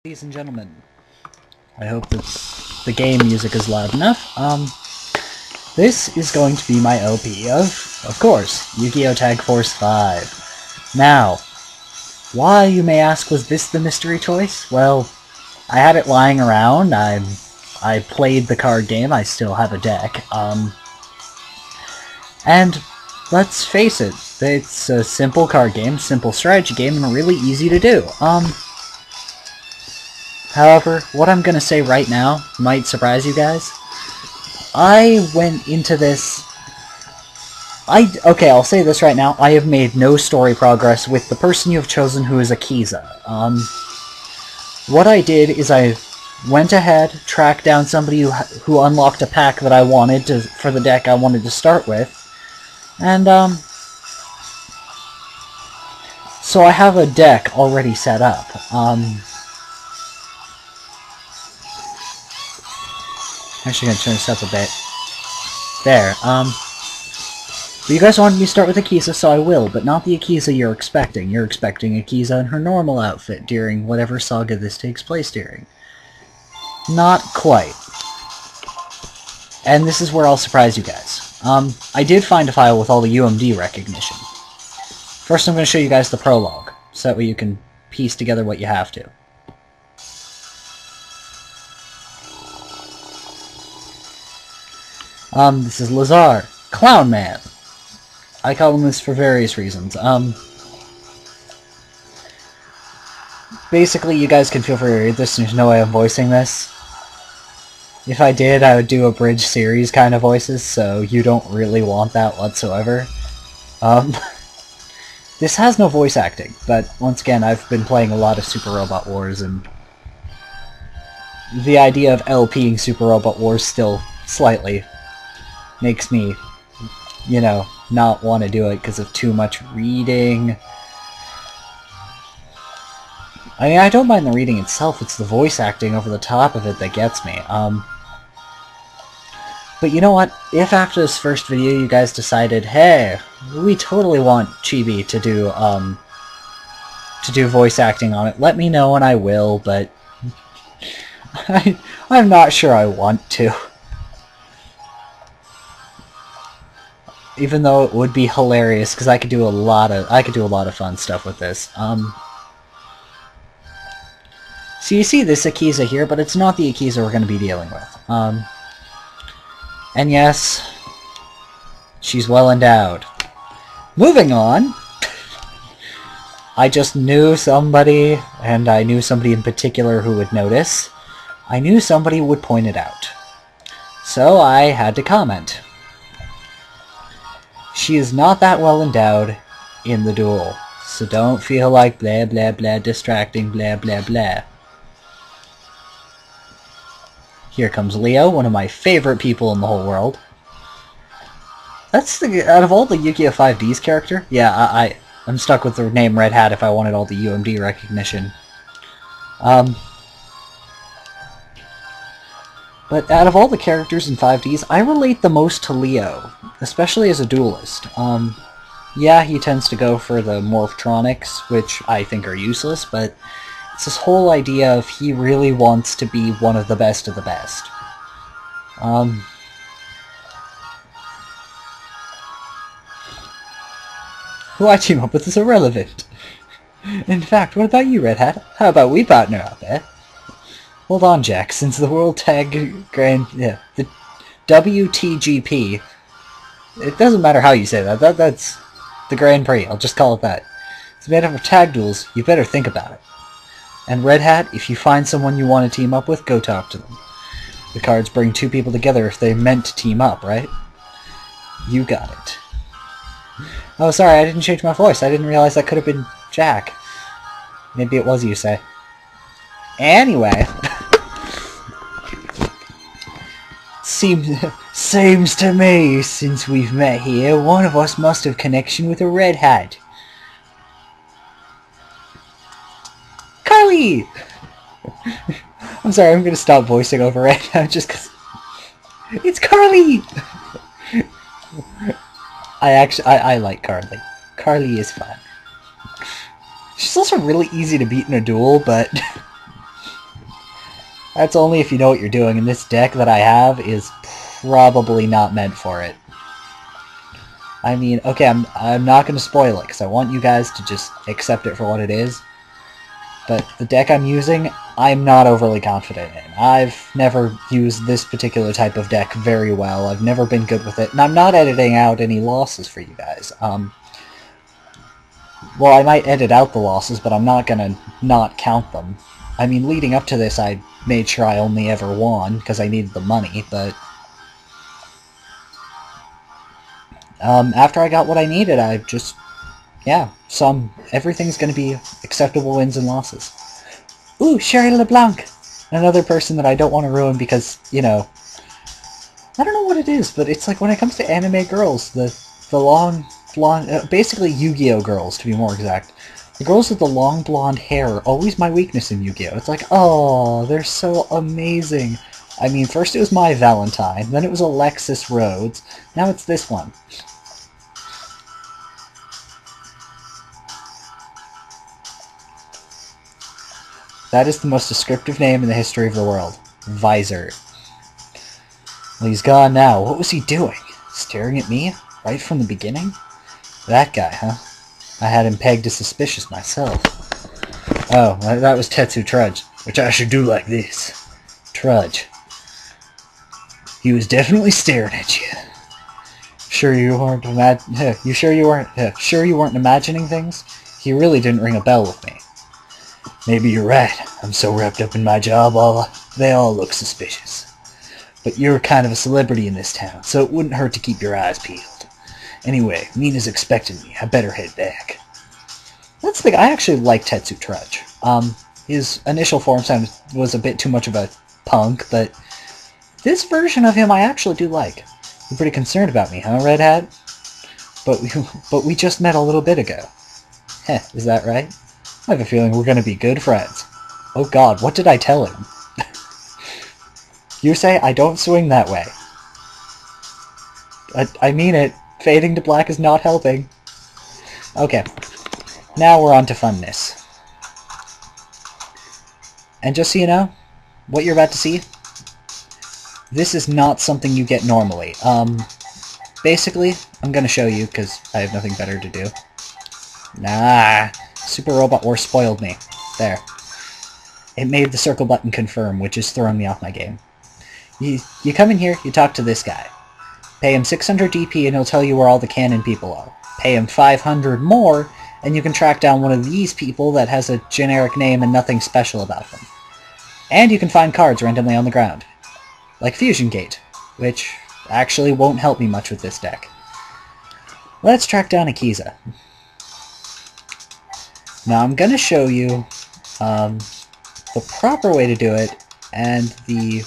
Ladies and gentlemen, I hope that the game music is loud enough. This is going to be my OP of course, Yu-Gi-Oh! Tag Force 5. Now, why, you may ask, was this the mystery choice? Well, I had it lying around, I played the card game, I still have a deck, and let's face it, it's a simple card game, simple strategy game, and really easy to do. However, what I'm gonna say right now might surprise you guys. I went into this... Okay, I'll say this right now. I have made no story progress with the person you have chosen, who is Akiza. What I did is I went ahead, tracked down somebody who unlocked a pack that I wanted for the deck I wanted to start with, and, so I have a deck already set up. Actually gonna turn this up a bit. There, but you guys wanted me to start with Akiza, so I will, but not the Akiza you're expecting. You're expecting Akiza in her normal outfit during whatever saga this takes place during. Not quite. And this is where I'll surprise you guys. I did find a file with all the UMD recognition. First I'm going to show you guys the prologue, so that way you can piece together what you have to. This is Lazar, Clown Man. I call him this for various reasons. Basically, you guys can feel free to read this, there's no way I'm voicing this. If I did, I would do a bridge series kind of voices, so you don't really want that whatsoever. This has no voice acting, but once again, I've been playing a lot of Super Robot Wars, and the idea of LPing Super Robot Wars still slightly makes me, you know, not want to do it because of too much reading. I mean, I don't mind the reading itself, it's the voice acting over the top of it that gets me. But you know what? If after this first video you guys decided, hey, we totally want Chibi to do voice acting on it, let me know and I will, but I'm not sure I want to. Even though it would be hilarious, because I could do a lot of fun stuff with this. So you see this Akiza here, but it's not the Akiza we're going to be dealing with. And yes, she's well endowed. Moving on, I just knew somebody, and I knew somebody in particular who would notice. I knew somebody would point it out. So I had to comment. She is not that well endowed in the duel, so don't feel like blah blah blah distracting blah blah blah. Here comes Leo, one of my favorite people in the whole world. That's the, out of all the Yu-Gi-Oh! 5D's character, yeah, I'm stuck with the name Red Hat if I wanted all the UMD recognition. But out of all the characters in 5Ds, I relate the most to Leo, especially as a duelist. Yeah, he tends to go for the Morphtronics, which I think are useless, but it's this whole idea of he really wants to be one of the best of the best. Who I team up with is irrelevant. In fact, what about you, Red Hat? How about we partner up, eh? Hold on, Jack, since the World Tag Grand... yeah, the WTGP... It doesn't matter how you say that, that's the Grand Prix, I'll just call it that. It's made up of tag duels, you better think about it. And Red Hat, if you find someone you want to team up with, go talk to them. The cards bring two people together if they meant to team up, right? You got it. Oh, sorry, I didn't change my voice, I didn't realize that could have been Jack. Maybe it was you, say. Anyway... Seems to me, since we've met here, one of us must have connection with a Red Hat. Carly! I'm sorry, I'm gonna stop voicing over right now just because... It's Carly! I like Carly. Carly is fun. She's also really easy to beat in a duel, but... That's only if you know what you're doing, and this deck that I have is probably not meant for it. I mean, okay, I'm not going to spoil it, because I want you guys to just accept it for what it is. But the deck I'm using, I'm not overly confident in. I've never used this particular type of deck very well. I've never been good with it, and I'm not editing out any losses for you guys. Well, I might edit out the losses, but I'm not gonna not count them. I mean, leading up to this, I made sure I only ever won, because I needed the money, but... after I got what I needed, I just... yeah, everything's gonna be acceptable wins and losses. Ooh, Sherry LeBlanc! Another person that I don't want to ruin because, you know... I don't know what it is, but it's like when it comes to anime girls, the long... blonde, basically Yu-Gi-Oh girls, to be more exact. The girls with the long blonde hair are always my weakness in Yu-Gi-Oh! It's like, oh, they're so amazing. I mean, first it was My Valentine, then it was Alexis Rhodes, now it's this one. That is the most descriptive name in the history of the world. Visor. Well, he's gone now. What was he doing? Staring at me? Right from the beginning? That guy, huh? I had him pegged as suspicious myself. Oh, that was Tetsu Trudge, which I should do like this. Trudge. He was definitely staring at you. Sure you weren't sure you weren't imagining things? He really didn't ring a bell with me. Maybe you're right. I'm so wrapped up in my job, they all look suspicious. But you're kind of a celebrity in this town, so it wouldn't hurt to keep your eyes peeled. Anyway, Mina's expecting me. I better head back. That's the thing. I actually like Tetsu Trudge. His initial form sound was a bit too much of a punk, but this version of him I actually do like. You're pretty concerned about me, huh, Red Hat? But we just met a little bit ago. Heh, is that right? I have a feeling we're going to be good friends. Oh god, what did I tell him? You say I don't swing that way. I mean it. Fading to black is not helping. Okay. Now we're on to funness. And just so you know, what you're about to see, this is not something you get normally. Basically, I'm going to show you, because I have nothing better to do. Nah. Super Robot War spoiled me. There. It made the circle button confirm, which is throwing me off my game. You come in here, you talk to this guy. Pay him 600 DP and he'll tell you where all the cannon people are. Pay him 500 more, and you can track down one of these people that has a generic name and nothing special about them. And you can find cards randomly on the ground. Like Fusion Gate, which actually won't help me much with this deck. Let's track down Akiza. Now I'm going to show you the proper way to do it, and the...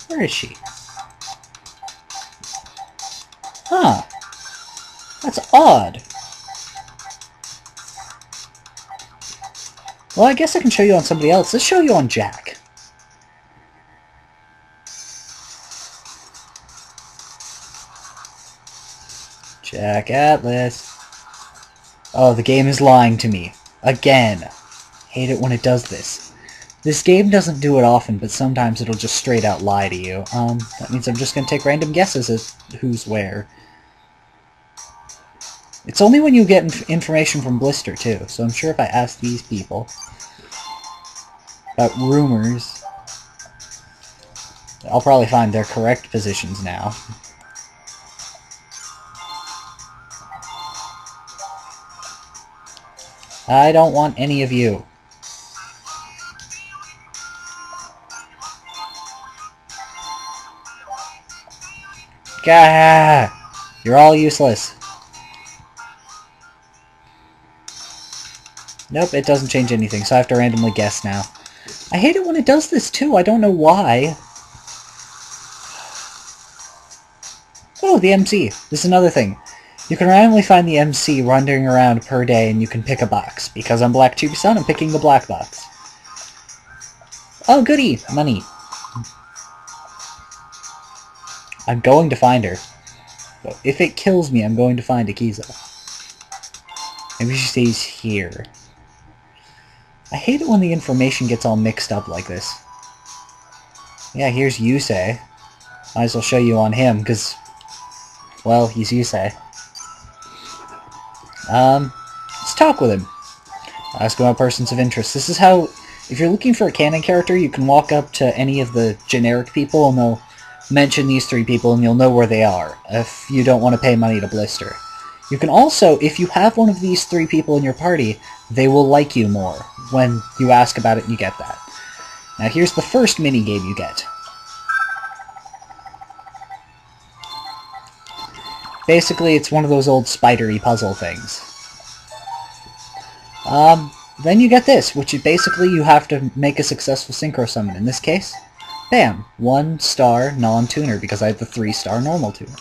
where is she? Huh. That's odd. Well, I guess I can show you on somebody else. Let's show you on Jack. Jack Atlas. Oh, the game is lying to me. Again. Hate it when it does this. This game doesn't do it often, but sometimes it'll just straight out lie to you. That means I'm just going to take random guesses as who's where. It's only when you get information from Blister, too, so I'm sure if I ask these people about rumors, I'll probably find their correct positions now. I don't want any of you. Gah! You're all useless. Nope, it doesn't change anything, so I have to randomly guess now. I hate it when it does this, too. I don't know why. Oh, the MC. This is another thing. You can randomly find the MC wandering around per day, and you can pick a box. Because I'm Black Tube Sun, I'm picking the black box. Oh, goody! Money. I'm going to find her. But if it kills me, I'm going to find Akiza. Maybe she stays here. I hate it when the information gets all mixed up like this. Yeah, here's Yusei. Might as well show you on him, because, well, he's Yusei. Let's talk with him. Ask about persons of interest. This is how, if you're looking for a canon character, you can walk up to any of the generic people and they'll mention these 3 people and you'll know where they are, if you don't want to pay money to Blister. You can also, if you have one of these 3 people in your party, they will like you more when you ask about it and you get that. Now here's the first minigame you get. Basically, it's one of those old spidery puzzle things. Then you get this, which is basically you have to make a successful synchro summon. In this case, bam, 1-star non-tuner, because I have the 3-star normal tuner.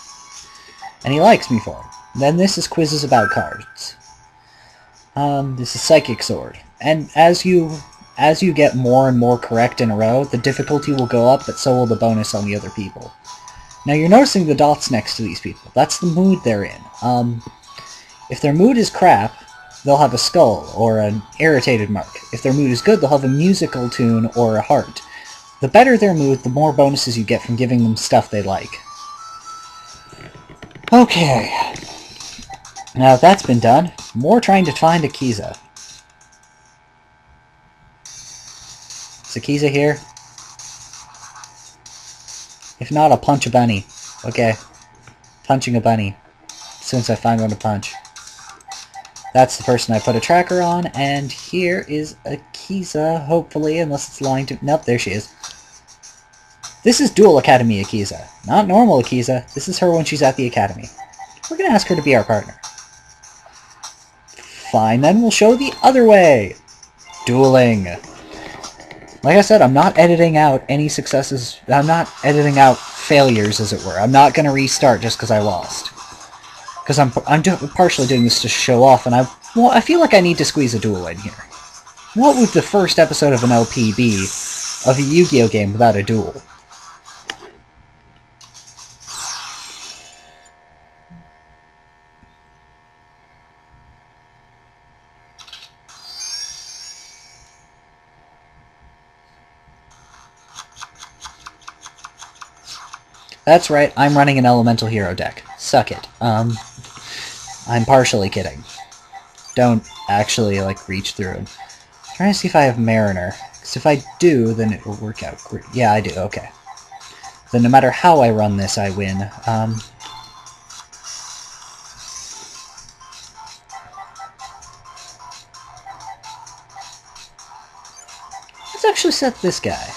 And he likes me for it. Then this is quizzes about cards. This is Psychic Sword. And as you get more and more correct in a row, the difficulty will go up, but so will the bonus on the other people. Now you're noticing the dots next to these people. That's the mood they're in. If their mood is crap, they'll have a skull, or an irritated mark. If their mood is good, they'll have a musical tune or a heart. The better their mood, the more bonuses you get from giving them stuff they like. Okay. Now that's been done, more trying to find Akiza. Is Akiza here? If not, I'll punch a bunny. Okay. Punching a bunny. As soon as I find one to punch. That's the person I put a tracker on, and here is Akiza, hopefully, unless it's lying to... Nope, there she is. This is Duel Academy Akiza, not normal Akiza. This is her when she's at the Academy. We're gonna ask her to be our partner. Fine, then we'll show the other way. Dueling. Like I said, I'm not editing out any successes. I'm not editing out failures, as it were. I'm not gonna restart just because I lost. Because I'm partially doing this to show off, and I feel like I need to squeeze a duel in here. What would the first episode of an LP be of a Yu-Gi-Oh game without a duel? That's right, I'm running an Elemental Hero deck. Suck it. I'm partially kidding. Don't actually, like, reach through them. I'm trying to see if I have Mariner. Because if I do, then it will work out great. Yeah, I do, okay. Then no matter how I run this, I win. Let's actually set this guy.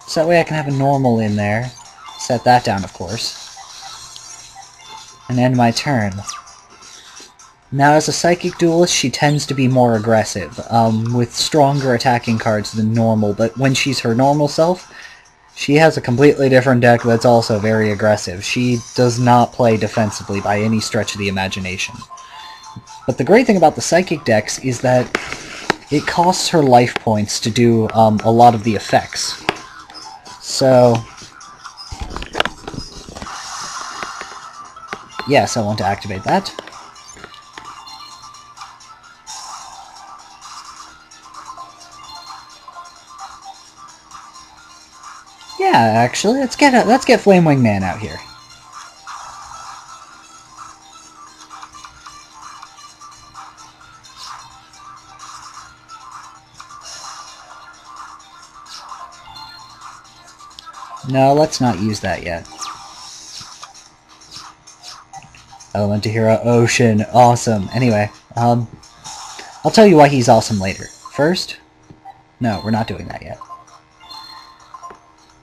So that way I can have a normal in there. Set that down, of course. And end my turn. Now, as a Psychic Duelist, she tends to be more aggressive, with stronger attacking cards than normal, but when she's her normal self, she has a completely different deck that's also very aggressive. She does not play defensively by any stretch of the imagination. But the great thing about the Psychic decks is that it costs her life points to do a lot of the effects. So, yes, I want to activate that. Yeah, actually, let's get Flame Wing Man out here. No, let's not use that yet. Elemental Hero Ocean, awesome. Anyway, I'll tell you why he's awesome later. First, no, we're not doing that yet.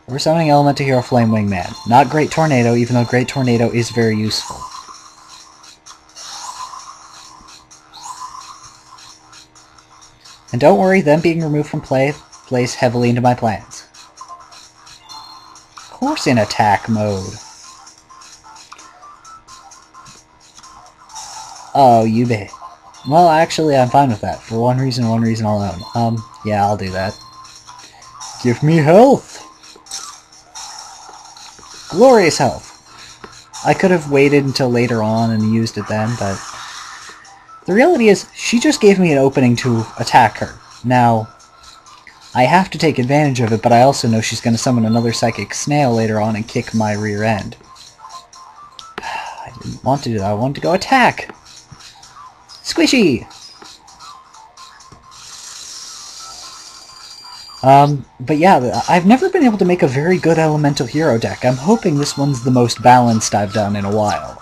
We're summoning Elemental Hero Flame Wing Man. Not Great Tornado, even though Great Tornado is very useful. And don't worry, them being removed from play plays heavily into my plans. Of course in attack mode. Oh, you bet. Well, actually, I'm fine with that. For one reason alone. Yeah, I'll do that. Give me health! Glorious health! I could have waited until later on and used it then, but... The reality is, she just gave me an opening to attack her. Now, I have to take advantage of it, but I also know she's going to summon another Psychic Snail later on and kick my rear end. I didn't want to do that. I wanted to go attack! Squishy! But yeah, I've never been able to make a very good elemental hero deck. I'm hoping this one's the most balanced I've done in a while.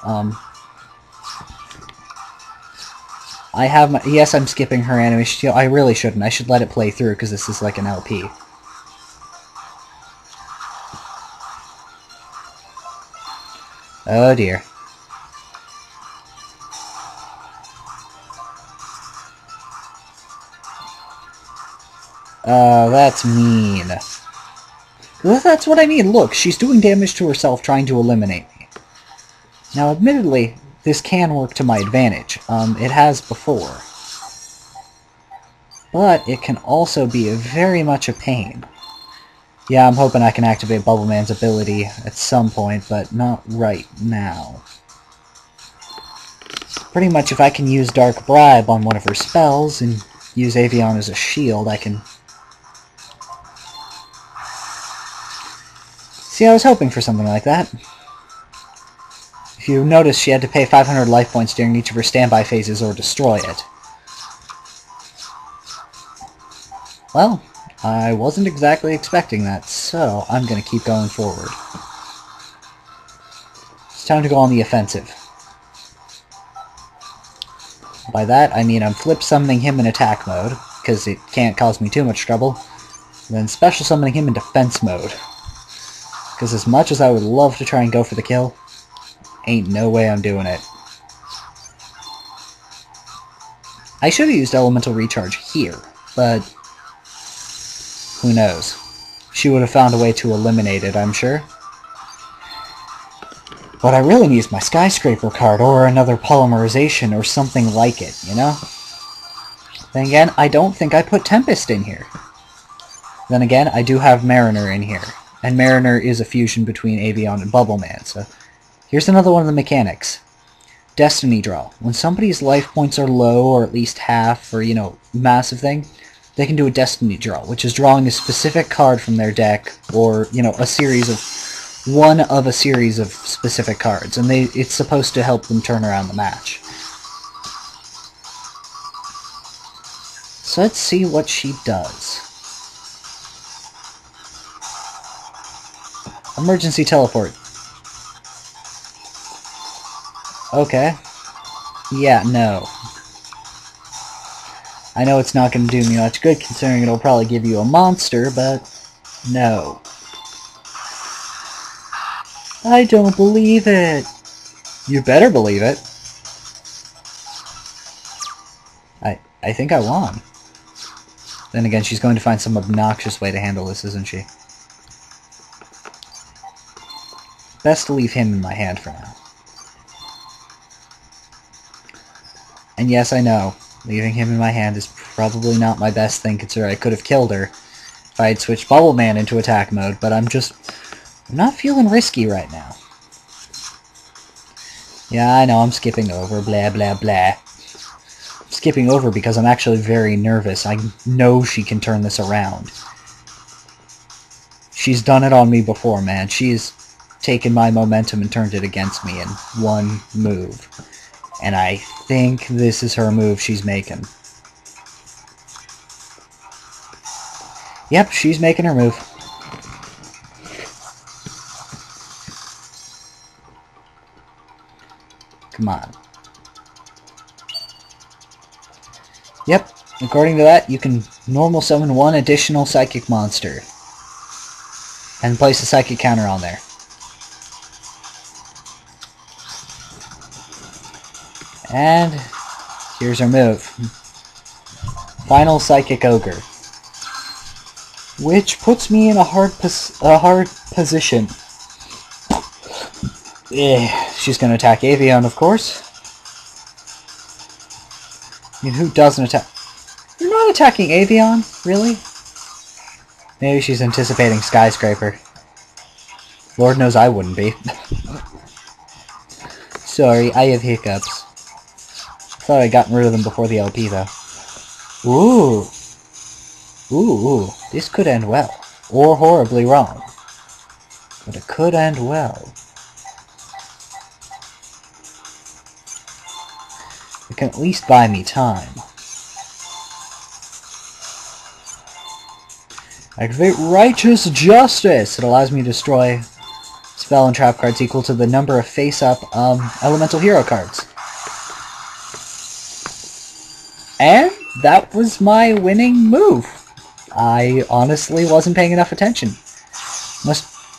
I have my... Yes, I'm skipping her animation. I really shouldn't. I should let it play through, because this is like an LP. Oh dear. That's mean. That's what I mean. Look, she's doing damage to herself trying to eliminate me. Now, admittedly, this can work to my advantage. It has before. But it can also be very much a pain. Yeah, I'm hoping I can activate Bubble Man's ability at some point, but not right now. Pretty much if I can use Dark Bribe on one of her spells and use Avion as a shield, I can... See, I was hoping for something like that. If you notice, she had to pay 500 life points during each of her standby phases or destroy it. Well, I wasn't exactly expecting that, so I'm going to keep going forward. It's time to go on the offensive. By that, I mean I'm flip summoning him in attack mode, because it can't cause me too much trouble, and then special summoning him in defense mode. Because as much as I would love to try and go for the kill, ain't no way I'm doing it. I should have used Elemental Recharge here, but who knows. She would have found a way to eliminate it, I'm sure. What I really need is my Skyscraper card, or another Polymerization, or something like it, you know? Then again, I don't think I put Tempest in here. Then again, I do have Mariner in here. And Mariner is a fusion between Avion and Bubble Man, so... Here's another one of the mechanics. Destiny Draw. When somebody's life points are low, or at least half, or, you know, massive thing, they can do a Destiny Draw, which is drawing a specific card from their deck, or, you know, a series of... one of a series of specific cards, and it's supposed to help them turn around the match. So let's see what she does. Emergency teleport. Okay. Yeah, no. I know it's not going to do me much good, considering it'll probably give you a monster, but no. I don't believe it. You better believe it. I think I won. Then again, she's going to find some obnoxious way to handle this, isn't she? Best to leave him in my hand for now. And yes, I know, leaving him in my hand is probably not my best thing, considering I could have killed her if I had switched Bubble Man into attack mode, but I'm not feeling risky right now. Yeah, I know, I'm skipping over, blah blah blah. I'm skipping over because I'm actually very nervous. I know she can turn this around. She's done it on me before, man. She's taken my momentum and turned it against me in one move. And I think this is her move she's making. Yep, she's making her move. Come on. Yep, according to that, you can normal summon one additional psychic monster. And place a psychic counter on there. And here's her move. Final Psychic Ogre. Which puts me in a hard position. She's going to attack Avion, of course. I mean, who doesn't attack? You're not attacking Avion? Really? Maybe she's anticipating Skyscraper. Lord knows I wouldn't be. Sorry, I have hiccups. Thought I'd gotten rid of them before the LP, though. Ooh! Ooh, this could end well. Or horribly wrong. But it could end well. It can at least buy me time. Activate Righteous Justice! It allows me to destroy spell and trap cards equal to the number of face-up elemental hero cards. And that was my winning move. I honestly wasn't paying enough attention.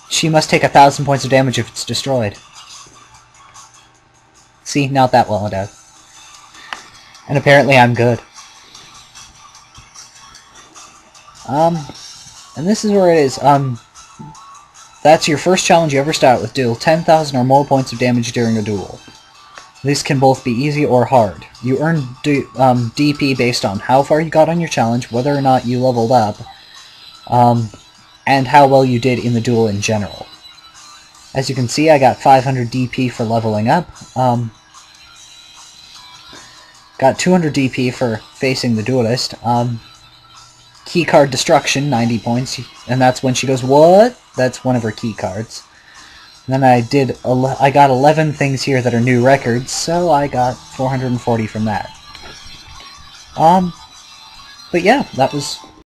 She must take 1,000 points of damage if it's destroyed. See, not that well endowed. And apparently I'm good. And this is where it is. That's your first challenge you ever start with. Deal 10,000 or more points of damage during a duel. This can both be easy or hard. You earn DP based on how far you got on your challenge, whether or not you leveled up, and how well you did in the duel in general. As you can see, I got 500 DP for leveling up. Got 200 DP for facing the duelist. Keycard Destruction, 90 points, and that's when she goes, "What?" That's one of her key cards. And then I got 11 things here that are new records, so I got 440 from that. But yeah, that was